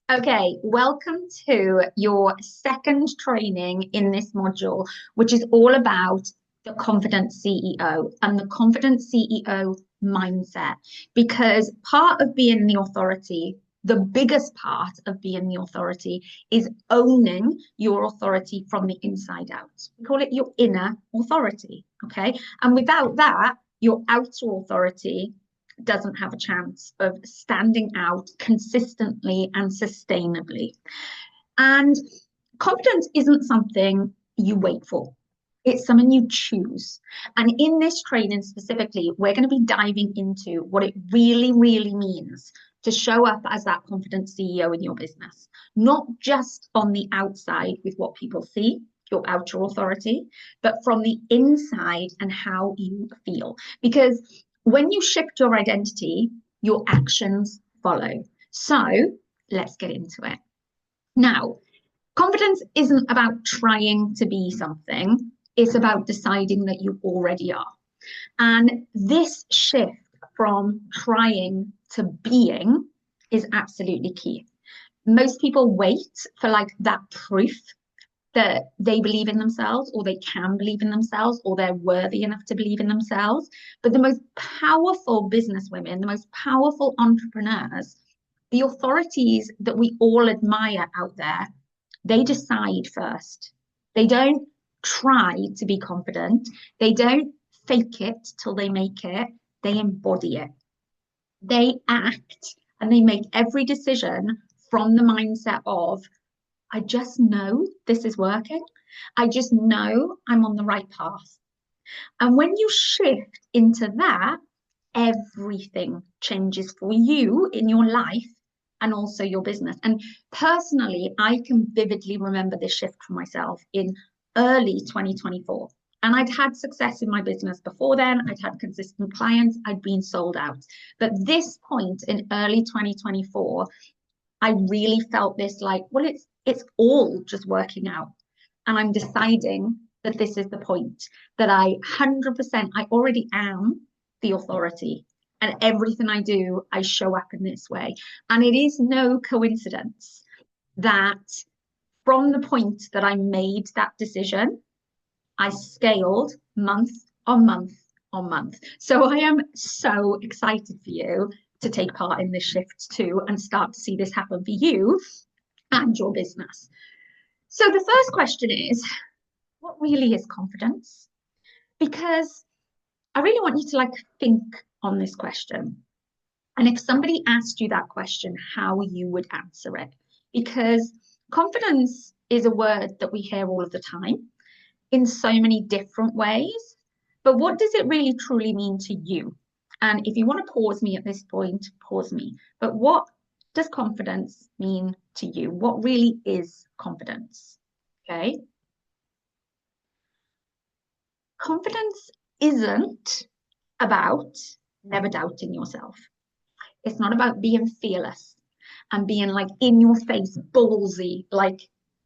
Okay, welcome to your second training in this module, which is all about the confident CEO and the confident CEO mindset. Because part of being the authority, the biggest part of being the authority is owning your authority from the inside out. We call it your inner authority. Okay. And without that, your outer authority doesn't have a chance of standing out consistently and sustainably. And confidence isn't something you wait for. It's something you choose. And in this training specifically, we're going to be diving into what it really, really means to show up as that confident CEO in your business, not just on the outside with what people see, your outer authority, but from the inside and how you feel. Because when you shift your identity, your actions follow. So let's get into it. Now, confidence isn't about trying to be something, it's about deciding that you already are. And this shift from trying to being is absolutely key. Most people wait for like that proof that they believe in themselves or they can believe in themselves or they're worthy enough to believe in themselves. But the most powerful business women, the most powerful entrepreneurs, the authorities that we all admire out there, they decide first. They don't try to be confident. They don't fake it till they make it. They embody it. They act and they make every decision from the mindset of, I just know this is working. I just know I'm on the right path. And when you shift into that, everything changes for you in your life and also your business. And personally, I can vividly remember this shift for myself in early 2024. And I'd had success in my business before then. I'd had consistent clients. I'd been sold out. But this point in early 2024, I really felt this like, well, it's all just working out. And I'm deciding that this is the point, that I 100%, I already am the authority. And everything I do, I show up in this way. And it is no coincidence that from the point that I made that decision, I scaled month on month on month. So I am so excited for you to take part in this shift too and start to see this happen for you and your business. So the first question is, what really is confidence? Because I really want you to like think on this question. And if somebody asked you that question, how you would answer it. Because confidence is a word that we hear all of the time in so many different ways. But what does it really truly mean to you? And if you want to pause me at this point, pause me. But what does confidence mean to you? What really is confidence? Okay. Confidence isn't about never doubting yourself. It's not about being fearless and being like in your face, ballsy, like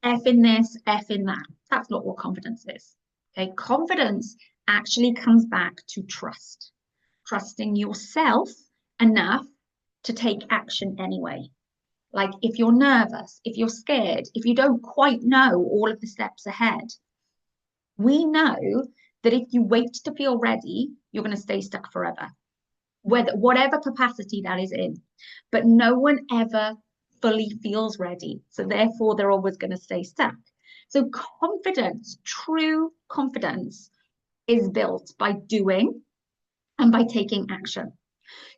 F in this, F in that. That's not what confidence is. Okay. Confidence actually comes back to trust, trusting yourself enough to take action anyway. Like if you're nervous, if you're scared, if you don't quite know all of the steps ahead, we know that if you wait to feel ready, you're going to stay stuck forever, whether whatever capacity that is in. But no one ever fully feels ready. So therefore, they're always going to stay stuck. So confidence, true confidence, is built by doing and by taking action.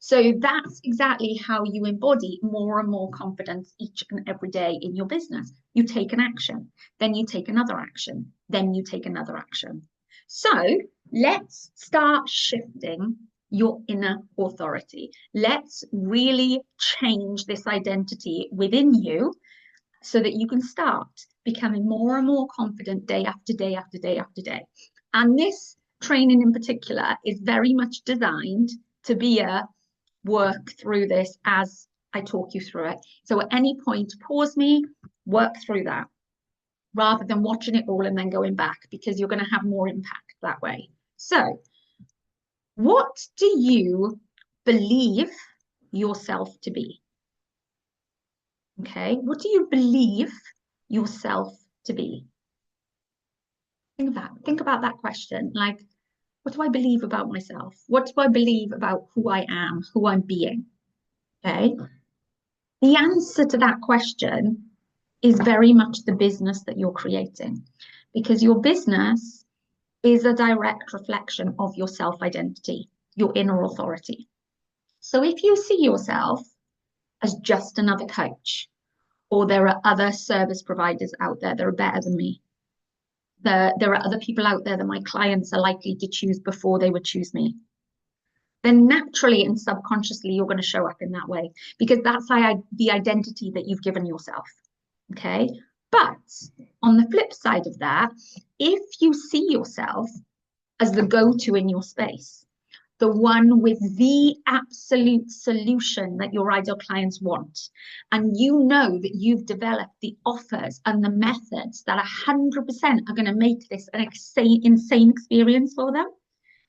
So that's exactly how you embody more and more confidence each and every day in your business. You take an action, then you take another action, then you take another action. So let's start shifting your inner authority. Let's really change this identity within you so that you can start becoming more and more confident day after day after day after day. And this training in particular is very much designed to be a work through this as I talk you through it. So at any point, pause me, work through that rather than watching it all and then going back because you're going to have more impact that way. So, what do you believe yourself to be? Okay, what do you believe yourself to be? Think about that question. Like, what do I believe about myself? What do I believe about who I am, who I'm being? Okay. The answer to that question is very much the business that you're creating, because your business is a direct reflection of your self identity, your inner authority. So if you see yourself as just another coach, or there are other service providers out there that are better than me, there are other people out there that my clients are likely to choose before they would choose me, then naturally and subconsciously you're going to show up in that way, because that's the identity that you've given yourself. Okay. But on the flip side of that, if you see yourself as the go-to in your space, the one with the absolute solution that your ideal clients want, and you know that you've developed the offers and the methods that 100% are going to make this an insane experience for them,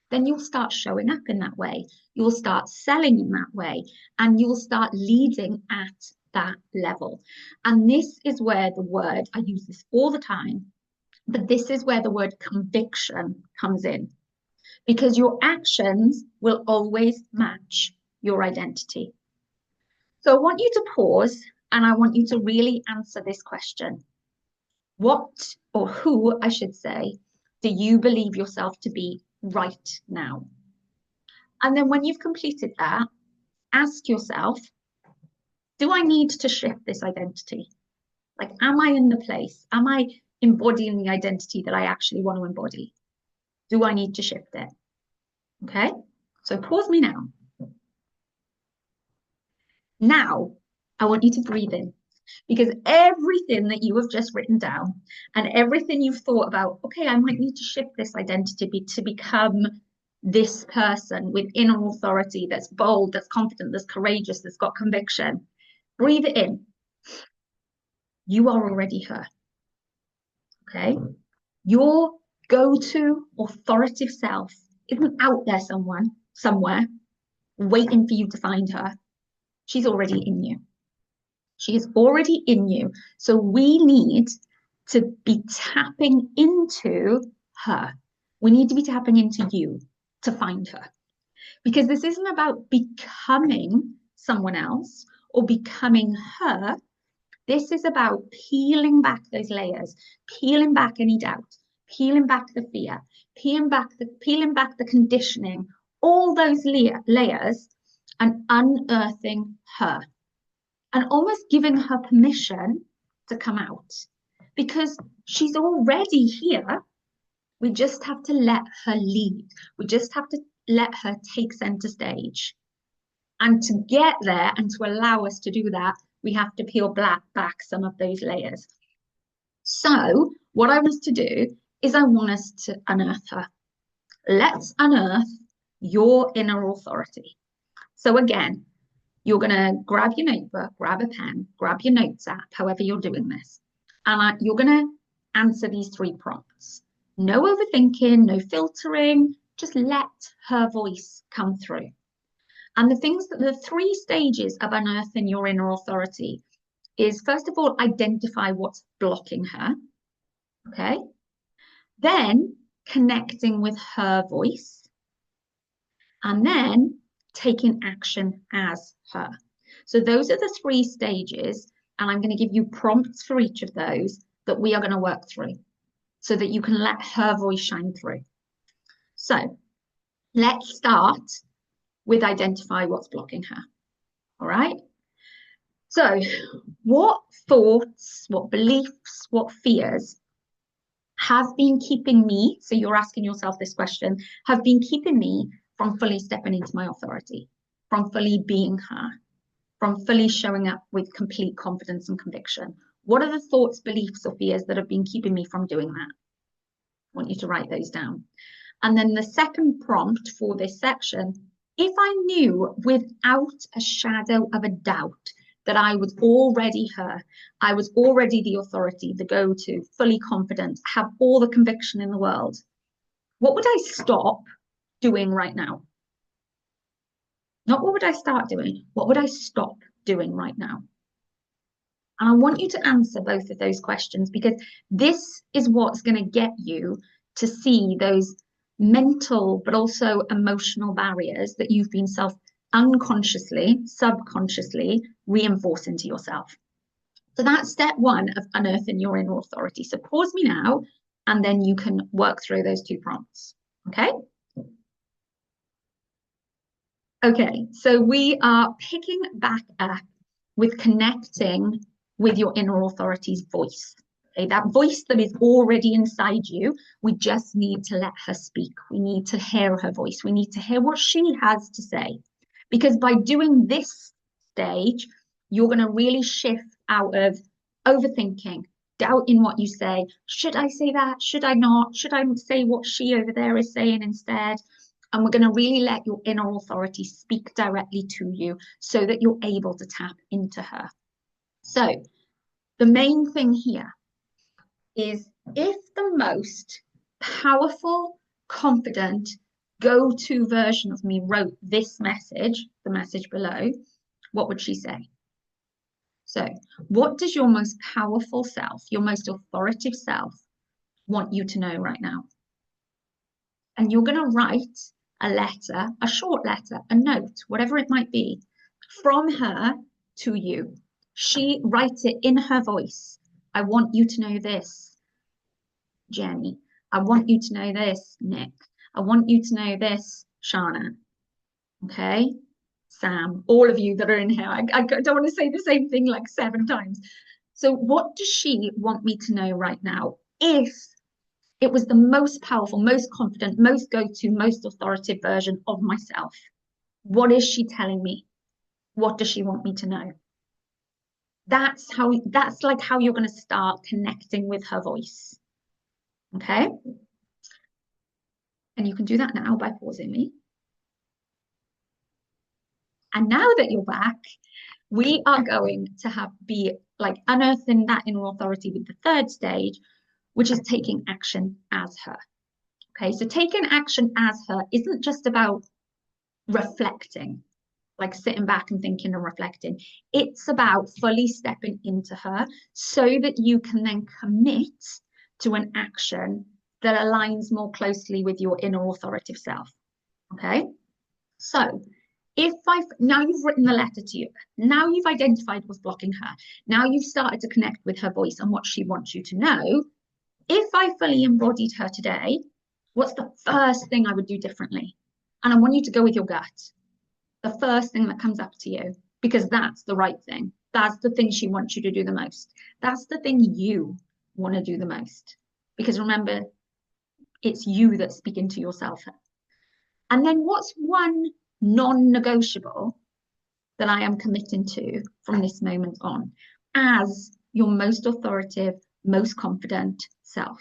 then you'll start showing up in that way. You'll start selling in that way, and you'll start leading at that level. And this is where the word, I use this all the time, but this is where the word conviction comes in, because your actions will always match your identity. So I want you to pause and I want you to really answer this question. What, or who, I should say, do you believe yourself to be right now? And then when you've completed that, ask yourself, do I need to shift this identity? Like, am I in the place? Am I embodying the identity that I actually want to embody? Do I need to shift it? Okay, so pause me now. Now, I want you to breathe in, because everything that you have just written down and everything you've thought about, okay, I might need to shift this identity to become this person with inner authority that's bold, that's confident, that's courageous, that's got conviction. Breathe it in. You are already her. Okay. Your go-to authoritative self isn't out there somewhere waiting for you to find her. She's already in you. She is already in you. So we need to be tapping into her. We need to be tapping into you to find her. Because this isn't about becoming someone else or becoming her. This is about peeling back those layers, peeling back any doubt, peeling back the fear, peeling back the conditioning, all those layers, and unearthing her, and almost giving her permission to come out, because she's already here. We just have to let her lead. We just have to let her take center stage. And to get there and to allow us to do that, we have to peel back some of those layers. So what I want us to do is I want us to unearth her. Let's unearth your inner authority. So again, you're going to grab your notebook, grab a pen, grab your notes app, however you're doing this. And you're going to answer these 3 prompts. No overthinking, no filtering, just let her voice come through. And the 3 stages of unearthing your inner authority is, first of all, identify what's blocking her. Okay. Then connecting with her voice. And then taking action as her. So those are the 3 stages. And I'm going to give you prompts for each of those that we are going to work through so that you can let her voice shine through. So let's start with identify what's blocking her. All right. So what thoughts, what beliefs, what fears have been keeping me, so you're asking yourself this question, have been keeping me from fully stepping into my authority, from fully being her, from fully showing up with complete confidence and conviction? What are the thoughts, beliefs, or fears that have been keeping me from doing that? I want you to write those down. And then the second prompt for this section, if I knew without a shadow of a doubt that I was already her, I was already the authority, the go-to, fully confident, have all the conviction in the world, what would I stop doing right now? Not what would I start doing, what would I stop doing right now? And I want you to answer both of those questions, because this is what's going to get you to see those mental but also emotional barriers that you've been unconsciously, subconsciously reinforcing to yourself. So that's step one of unearthing your inner authority. So pause me now, and then you can work through those 2 prompts. Okay? Okay, so we are picking back up with connecting with your inner authority's voice. Okay, that voice that is already inside you, we just need to let her speak. We need to hear her voice. We need to hear what she has to say. Because by doing this stage, you're going to really shift out of overthinking, doubting what you say. Should I say that? Should I not? Should I say what she over there is saying instead? And we're going to really let your inner authority speak directly to you so that you're able to tap into her. So the main thing here is, if the most powerful, confident, go-to version of me wrote this message, the message below, what would she say? So what does your most powerful self, your most authoritative self, want you to know right now? And you're going to write a letter, a short letter, a note, whatever it might be, from her to you. She writes it in her voice. I want you to know this, Jenny. I want you to know this, Nick. I want you to know this, Shana. Okay? Sam, all of you that are in here. I don't want to say the same thing like 7 times. So what does she want me to know right now? If it was the most powerful, most confident, most go-to, most authoritative version of myself, what is she telling me? What does she want me to know? That's like how you're going to start connecting with her voice. Okay? And you can do that now by pausing me. And now that you're back, we are going to be like unearthing that inner authority with the 3rd stage, which is taking action as her. Okay, so taking action as her isn't just about reflecting, like sitting back and thinking and reflecting. It's about fully stepping into her so that you can then commit to an action that aligns more closely with your inner authoritative self. Okay, so now you've written the letter to you, now you've identified what's blocking her, now you've started to connect with her voice and what she wants you to know. If I fully embodied her today, what's the first thing I would do differently? And I want you to go with your gut. The first thing that comes up to you, because that's the right thing. That's the thing she wants you to do the most. That's the thing you want to do the most. Because remember, it's you that's speaking to yourself. And then what's one non-negotiable that I am committing to from this moment on as your most authoritative, most confident self?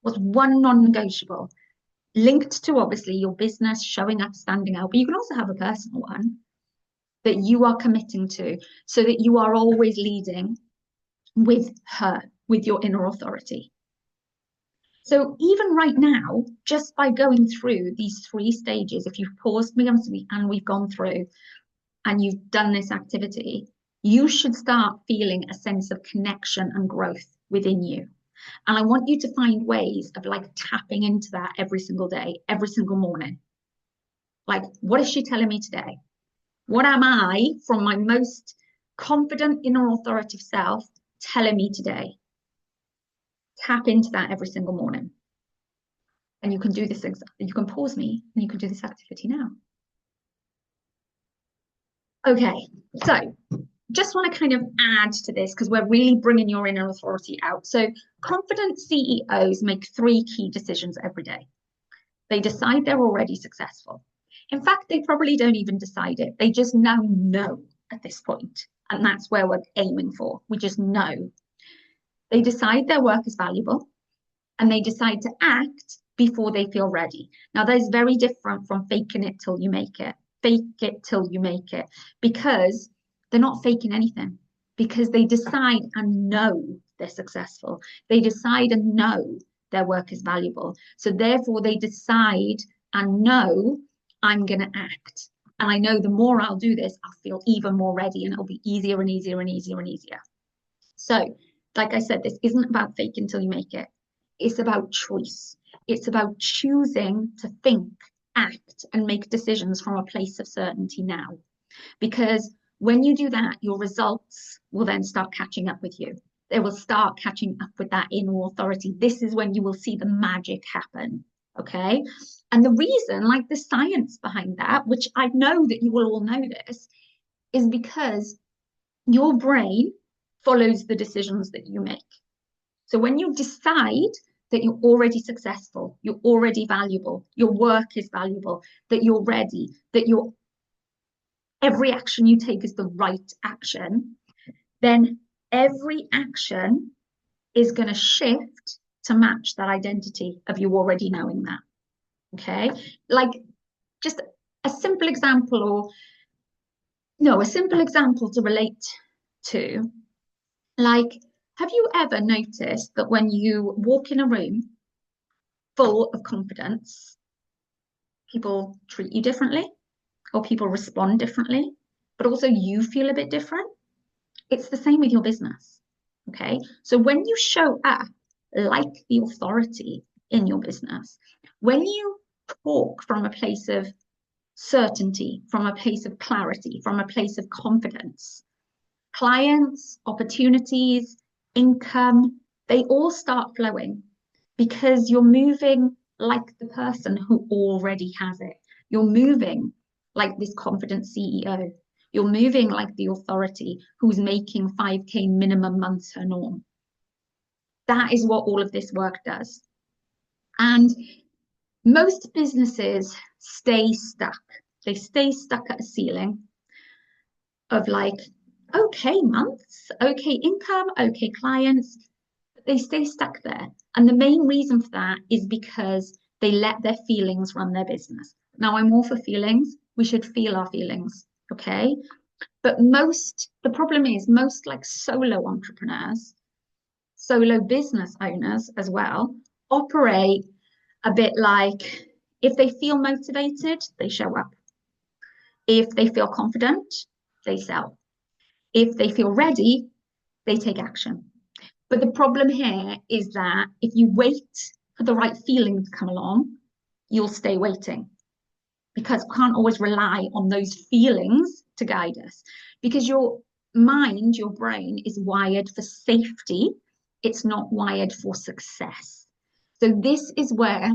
What's one non-negotiable? Linked to obviously your business, showing up, standing out, but you can also have a personal one that you are committing to so that you are always leading with her, with your inner authority. So even right now, just by going through these 3 stages, if you've paused me and we've gone through and you've done this activity, you should start feeling a sense of connection and growth within you. And I want you to find ways of like tapping into that every single day, every single morning. Like, what is she telling me today? What am I, from my most confident inner authoritative self, telling me today? Tap into that every single morning. And you can do this, you can pause me and you can do this activity now. Okay, so just want to kind of add to this because we're really bringing your inner authority out. So confident CEOs make 3 key decisions every day. They decide they're already successful. In fact, they probably don't even decide it. They just now know at this point. And that's where we're aiming for. We just know. They decide their work is valuable and they decide to act before they feel ready. Now, that's very different from faking it till you make it. Fake it till you make it, because they're not faking anything, because they decide and know they're successful. They decide and know their work is valuable. So therefore they decide and know, I'm going to act. And I know the more I'll do this, I'll feel even more ready and it'll be easier and easier and easier and easier. So, like I said, this isn't about fake until you make it. It's about choice. It's about choosing to think, act, and make decisions from a place of certainty now. Because when you do that, your results will then start catching up with you. They will start catching up with that inner authority. This is when you will see the magic happen. Okay. And the reason, like the science behind that, which I know that you will all know this, is because your brain follows the decisions that you make. So when you decide that you're already successful, you're already valuable, your work is valuable, that you're ready, that you're every action you take is the right action, then every action is going to shift to match that identity of you already knowing that. Okay. Like just a simple example, or no, a simple example to relate to. Like, have you ever noticed that when you walk in a room full of confidence, people treat you differently or people respond differently, but also you feel a bit different? It's the same with your business. Okay. So when you show up like the authority in your business, when you talk from a place of certainty, from a place of clarity, from a place of confidence, clients, opportunities, income, they all start flowing because you're moving like the person who already has it. You're moving like this confident CEO. You're moving like the authority who's making 5K minimum months her norm. That is what all of this work does. And most businesses stay stuck. They stay stuck at a ceiling of like, okay, months, okay, income, okay, clients. They stay stuck there. And the main reason for that is because they let their feelings run their business. Now, I'm all for feelings. We should feel our feelings, okay? But the problem is most like solo entrepreneurs, solo business owners as well, operate a bit like if they feel motivated, they show up. If they feel confident, they sell. If they feel ready, they take action. But the problem here is that if you wait for the right feeling to come along, you'll stay waiting because we can't always rely on those feelings to guide us because your mind, your brain is wired for safety. It's not wired for success. So this is where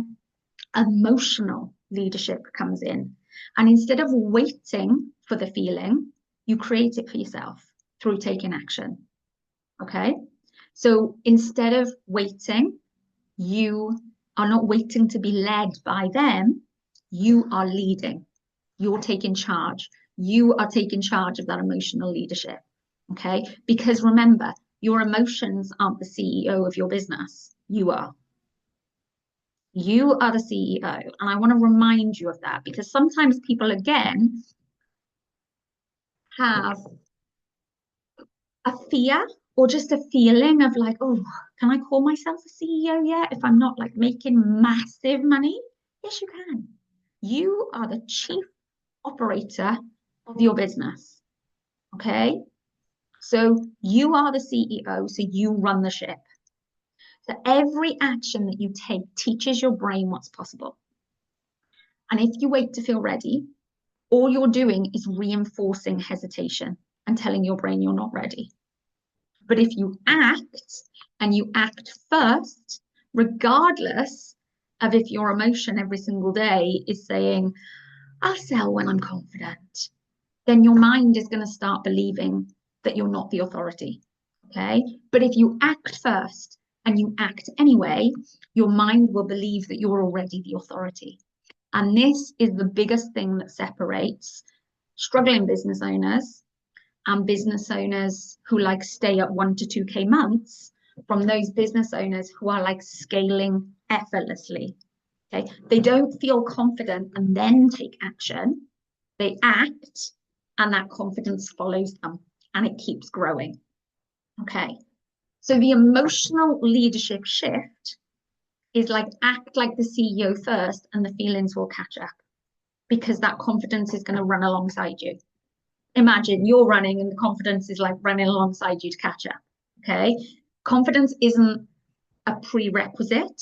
emotional leadership comes in. And instead of waiting for the feeling, you create it for yourself through taking action. Okay. So instead of waiting, you are not waiting to be led by them. You are leading. You're taking charge. You are taking charge of that emotional leadership. Okay. Because remember, your emotions aren't the CEO of your business. You are. You are the CEO. And I want to remind you of that because sometimes people, again, have a fear or just a feeling of like, oh, can I call myself a CEO yet if I'm not like making massive money? Yes, you can. You are the chief operator of your business. Okay. So you are the CEO, so you run the ship. So every action that you take teaches your brain what's possible. And if you wait to feel ready, all you're doing is reinforcing hesitation and telling your brain you're not ready. But if you act and you act first, regardless of if your emotion every single day is saying, I'll sell when I'm confident, then your mind is going to start believing that you're not the authority. Okay. But if you act first and you act anyway, your mind will believe that you're already the authority. And this is the biggest thing that separates struggling business owners and business owners who like stay at 1 to 2K months from those business owners who are like scaling effortlessly. Okay. They don't feel confident and then take action. They act and that confidence follows them and it keeps growing. Okay. So the emotional leadership shift is like act like the CEO first and the feelings will catch up because that confidence is going to run alongside you. Imagine you're running and the confidence is like running alongside you to catch up. Okay. Confidence isn't a prerequisite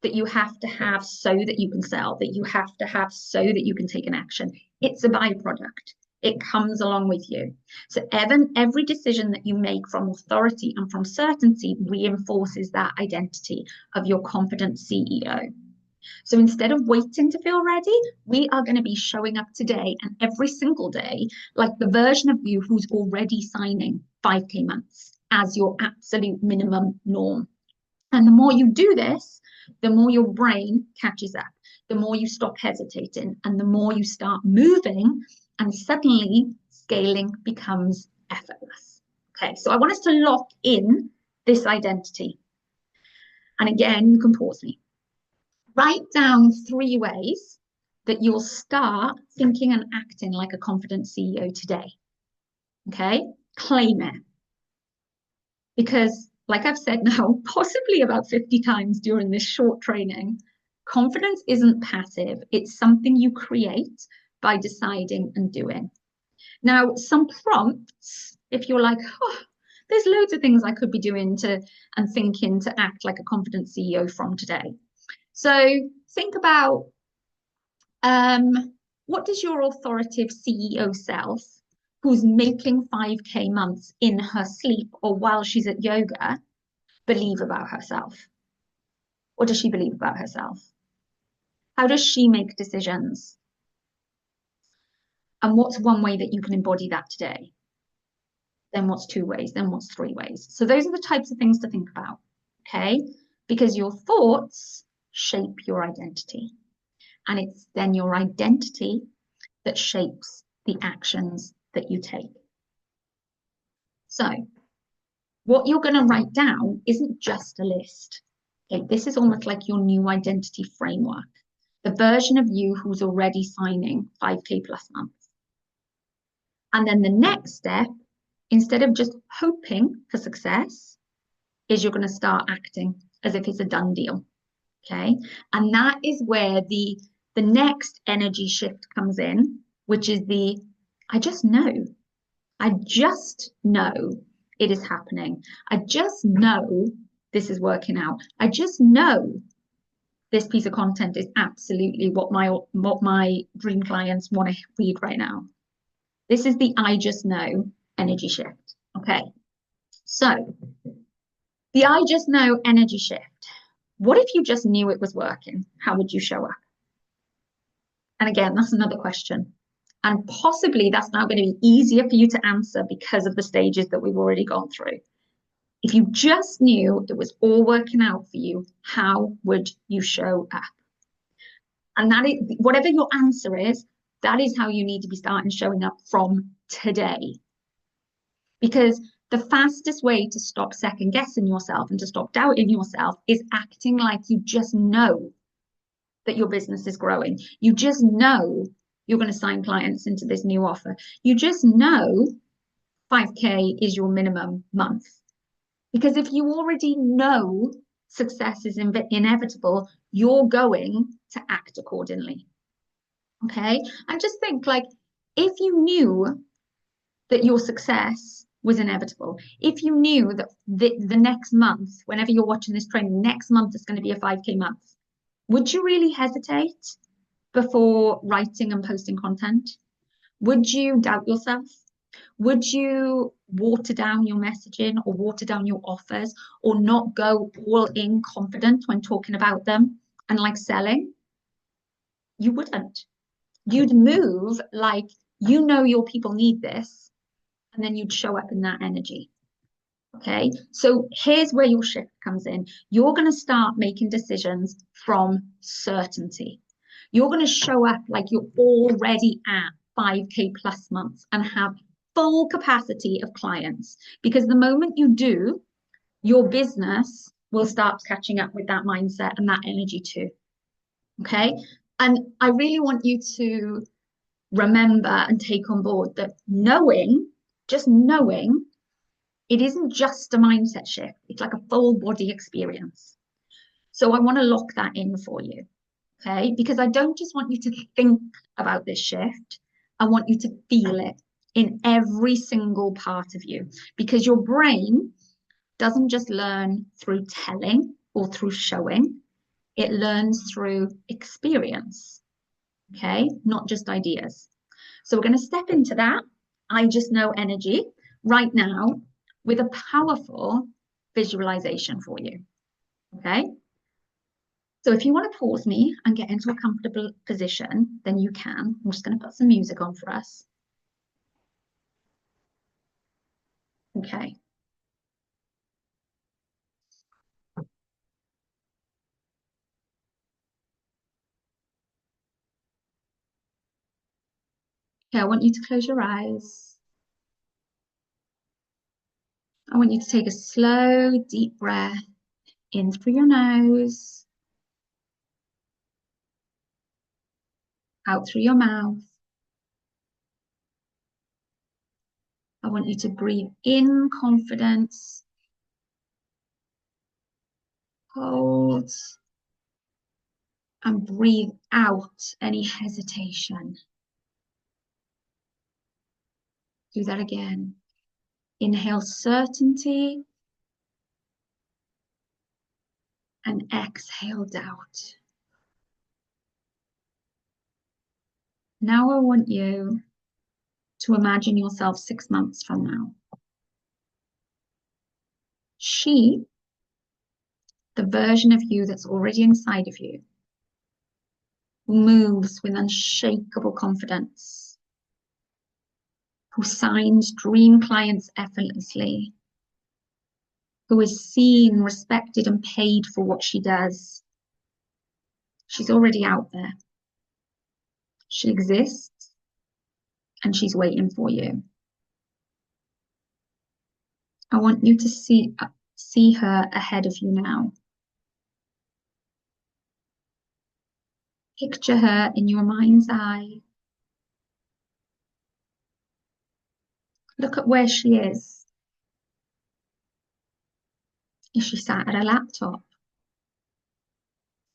that you have to have so that you can sell, that you have to have so that you can take an action. It's a byproduct. It comes along with you. So every decision that you make from authority and from certainty reinforces that identity of your confident CEO. So instead of waiting to feel ready, we are going to be showing up today and every single day like the version of you who's already signing 5K months as your absolute minimum norm. And the more you do this, the more your brain catches up, the more you stop hesitating, and the more you start moving, and suddenly scaling becomes effortless. Okay, so I want us to lock in this identity. And again, you can pause me. Write down 3 ways that you'll start thinking and acting like a confident CEO today. Okay, claim it. Because, like I've said now, possibly about 50 times during this short training, confidence isn't passive. It's something you create by deciding and doing. Now, some prompts, if you're like, oh, there's loads of things I could be doing and thinking to act like a confident CEO from today. So think about what does your authoritative CEO self, who's making 5K months in her sleep or while she's at yoga, believe about herself? What does she believe about herself? How does she make decisions? And what's one way that you can embody that today? Then what's 2 ways? Then what's 3 ways? So those are the types of things to think about, okay? Because your thoughts shape your identity. And it's then your identity that shapes the actions that you take. So what you're going to write down isn't just a list. Okay? This is almost like your new identity framework, the version of you who's already signing 5K plus months. And then the next step, instead of just hoping for success, is you're going to start acting as if it's a done deal. Okay. And that is where the next energy shift comes in, which is I just know. I just know it is happening. I just know this is working out. I just know this piece of content is absolutely what my dream clients want to read right now. This is the I just know energy shift. Okay. So the I just know energy shift. What if you just knew it was working? How would you show up? And again, that's another question. And possibly that's now going to be easier for you to answer because of the stages that we've already gone through. If you just knew it was all working out for you, how would you show up? And that is, whatever your answer is, that is how you need to be starting showing up from today. Because the fastest way to stop second guessing yourself and to stop doubting yourself is acting like you just know that your business is growing. You just know you're going to sign clients into this new offer. You just know 5K is your minimum month. Because if you already know success is inevitable, you're going to act accordingly. Okay. And just think like, if you knew that your success was inevitable, if you knew that the next month, whenever you're watching this training, next month is going to be a 5K month, would you really hesitate before writing and posting content? Would you doubt yourself? Would you water down your messaging or water down your offers or not go all in confident when talking about them and like selling? You wouldn't. You'd move like you know your people need this, and then you'd show up in that energy. Okay, so here's where your shift comes in. You're going to start making decisions from certainty. You're going to show up like you're already at 5K plus months and have full capacity of clients. Because the moment you do, your business will start catching up with that mindset and that energy too. Okay, and I really want you to remember and take on board that just knowing, it isn't just a mindset shift. It's like a full body experience. So I want to lock that in for you, okay? Because I don't just want you to think about this shift. I want you to feel it in every single part of you, because your brain doesn't just learn through telling or through showing, it learns through experience, okay? Not just ideas. So we're going to step into that. I just know energy right now with a powerful visualization for you, okay? So if you want to pause me and get into a comfortable position, then you can. I'm just going to put some music on for us. Okay. Okay, I want you to close your eyes. I want you to take a slow, deep breath in through your nose, out through your mouth. I want you to breathe in confidence, hold, and breathe out any hesitation. Do that again. Inhale certainty and exhale doubt. Now I want you to imagine yourself 6 months from now. She, the version of you that's already inside of you, who moves with unshakable confidence, who signs dream clients effortlessly, who is seen, respected, and paid for what she does. She's already out there. She exists and she's waiting for you. I want you to see her ahead of you now. Picture her in your mind's eye. Look at where she is. Is she sat at a laptop?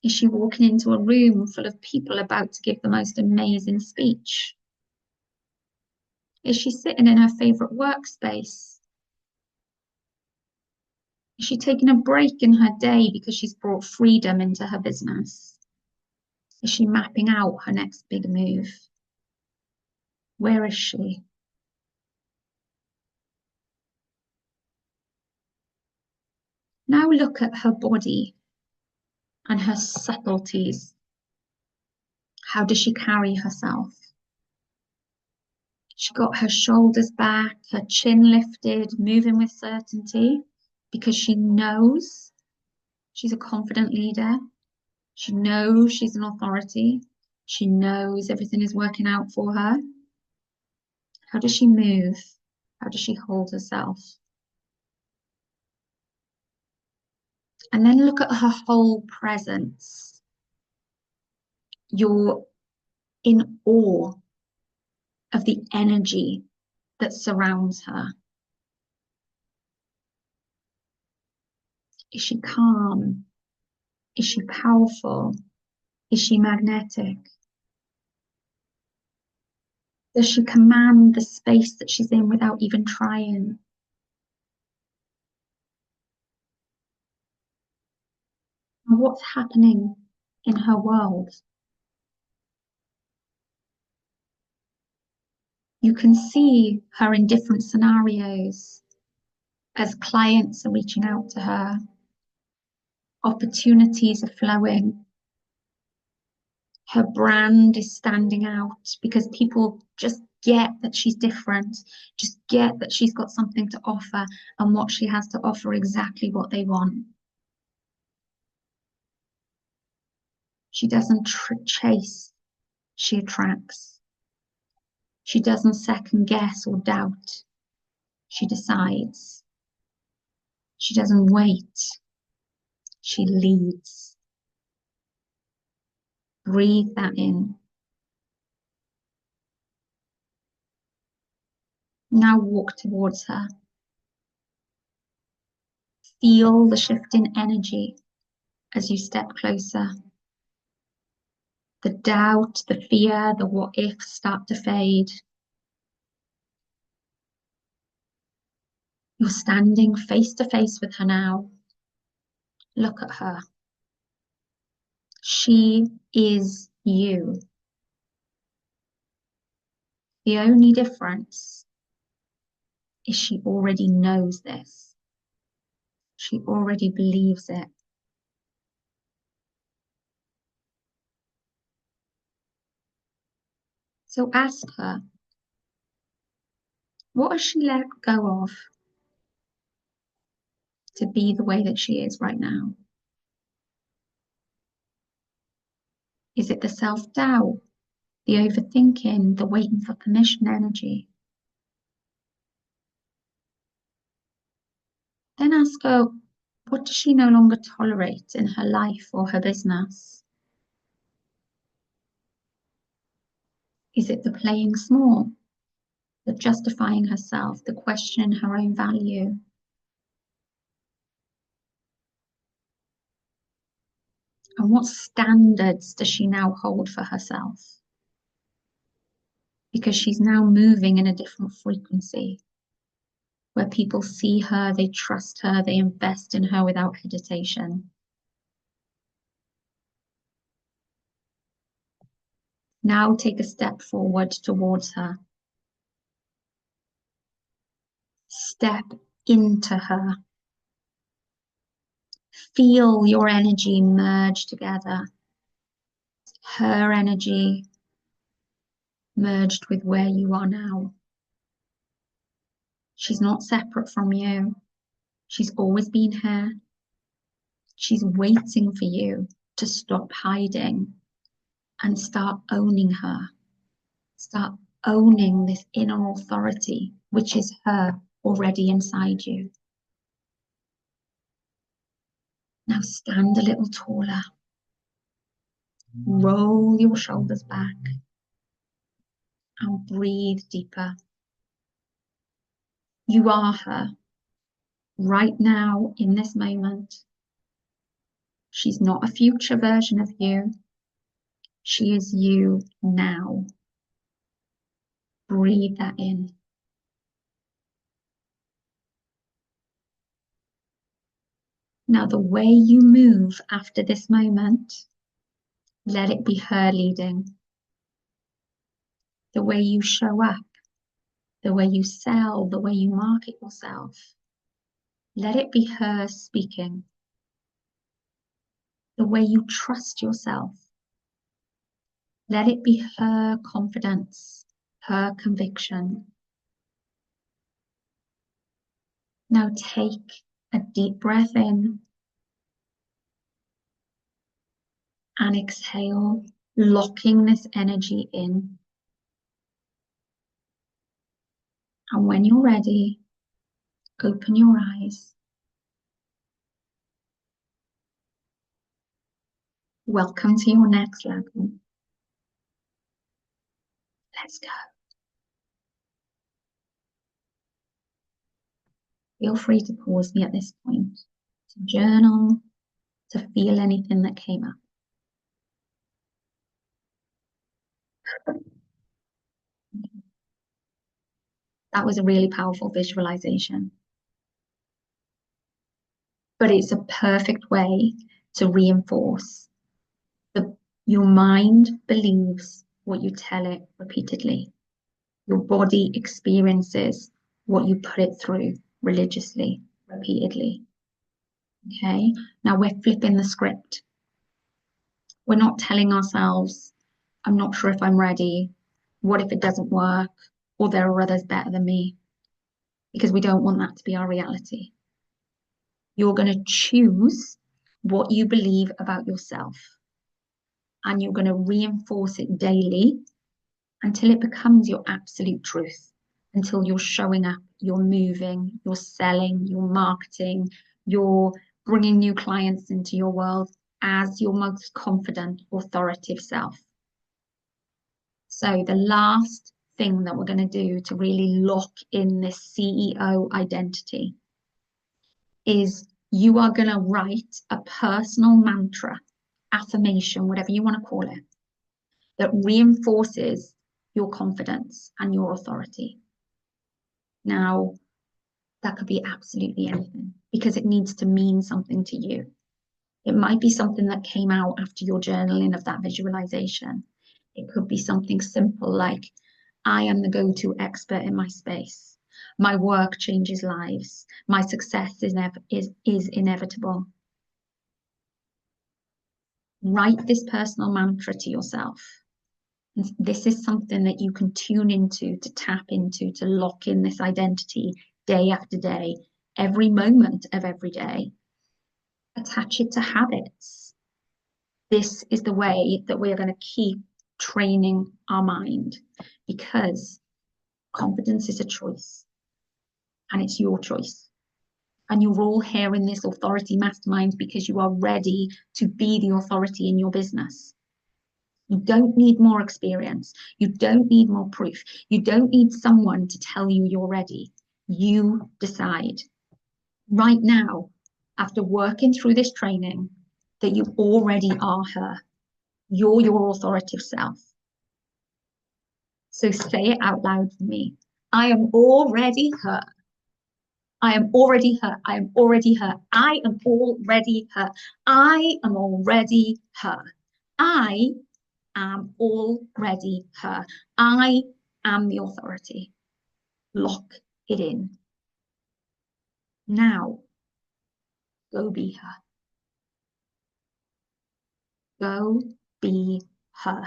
Is she walking into a room full of people about to give the most amazing speech? Is she sitting in her favorite workspace? Is she taking a break in her day because she's brought freedom into her business? Is she mapping out her next big move? Where is she? Now look at her body and her subtleties. How does she carry herself? She got her shoulders back, her chin lifted, moving with certainty because she knows she's a confident leader. She knows she's an authority. She knows everything is working out for her. How does she move? How does she hold herself? And then look at her whole presence. You're in awe of the energy that surrounds her. Is she calm? Is she powerful? Is she magnetic? Does she command the space that she's in without even trying? And what's happening in her world? You can see her in different scenarios as clients are reaching out to her, opportunities are flowing. Her brand is standing out because people just get that she's different, just get that she's got something to offer, and what she has to offer exactly what they want. She doesn't chase, she attracts. She doesn't second guess or doubt. She decides. She doesn't wait. She leads. Breathe that in. Now walk towards her. Feel the shift in energy as you step closer. The doubt, the fear, the what ifs start to fade. You're standing face to face with her now. Look at her. She is you. The only difference is she already knows this. She already believes it. So ask her, what has she let go of to be the way that she is right now? Is it the self-doubt, the overthinking, the waiting for permission energy? Then ask her, what does she no longer tolerate in her life or her business? Is it the playing small, the justifying herself, the questioning her own value? And what standards does she now hold for herself? Because she's now moving in a different frequency where people see her, they trust her, they invest in her without hesitation. Now take a step forward towards her. Step into her. Feel your energy merge together. Her energy merged with where you are now. She's not separate from you. She's always been here. She's waiting for you to stop hiding and start owning her. Start owning this inner authority, which is her already inside you. Now stand a little taller. Roll your shoulders back and breathe deeper. You are her right now in this moment. She's not a future version of you. She is you now. Breathe that in. Now, the way you move after this moment, let it be her leading. The way you show up, the way you sell, the way you market yourself, let it be her speaking. The way you trust yourself, let it be her confidence, her conviction. Now take a deep breath in and exhale, locking this energy in. And when you're ready, open your eyes. Welcome to your next level. Let's go. Feel free to pause me at this point, to journal, to feel anything that came up. That was a really powerful visualization. But it's a perfect way to reinforce your mind believes what you tell it repeatedly. Your body experiences what you put it through religiously, repeatedly. Okay, now we're flipping the script. We're not telling ourselves, I'm not sure if I'm ready. What if it doesn't work? Or there are others better than me? Because we don't want that to be our reality. You're going to choose what you believe about yourself. And you're going to reinforce it daily until it becomes your absolute truth, until you're showing up, you're moving, you're selling, you're marketing, you're bringing new clients into your world as your most confident, authoritative self. So the last thing that we're going to do to really lock in this CEO identity is you are going to write a personal mantra, affirmation, whatever you want to call it, that reinforces your confidence and your authority. Now, That could be absolutely anything because it needs to mean something to you. It might be something that came out after your journaling of that visualization. It could be something simple like, I am the go-to expert in my space. My work changes lives. My success is inevitable. Write this personal mantra to yourself. And this is something that you can tune into, to tap into, to lock in this identity day after day, every moment of every day. Attach it to habits. This is the way that we're going to keep training our mind, because confidence is a choice and it's your choice. And you're all here in this authority mastermind because you are ready to be the authority in your business. You don't need more experience. You don't need more proof. You don't need someone to tell you you're ready. You decide right now, after working through this training, that you already are her. You're your authoritative self. So say it out loud for me. I am already her. I am already her. I am already her. I am already her. I am already her. I am already her. I am the authority. Lock it in. Now, go be her. Go be her.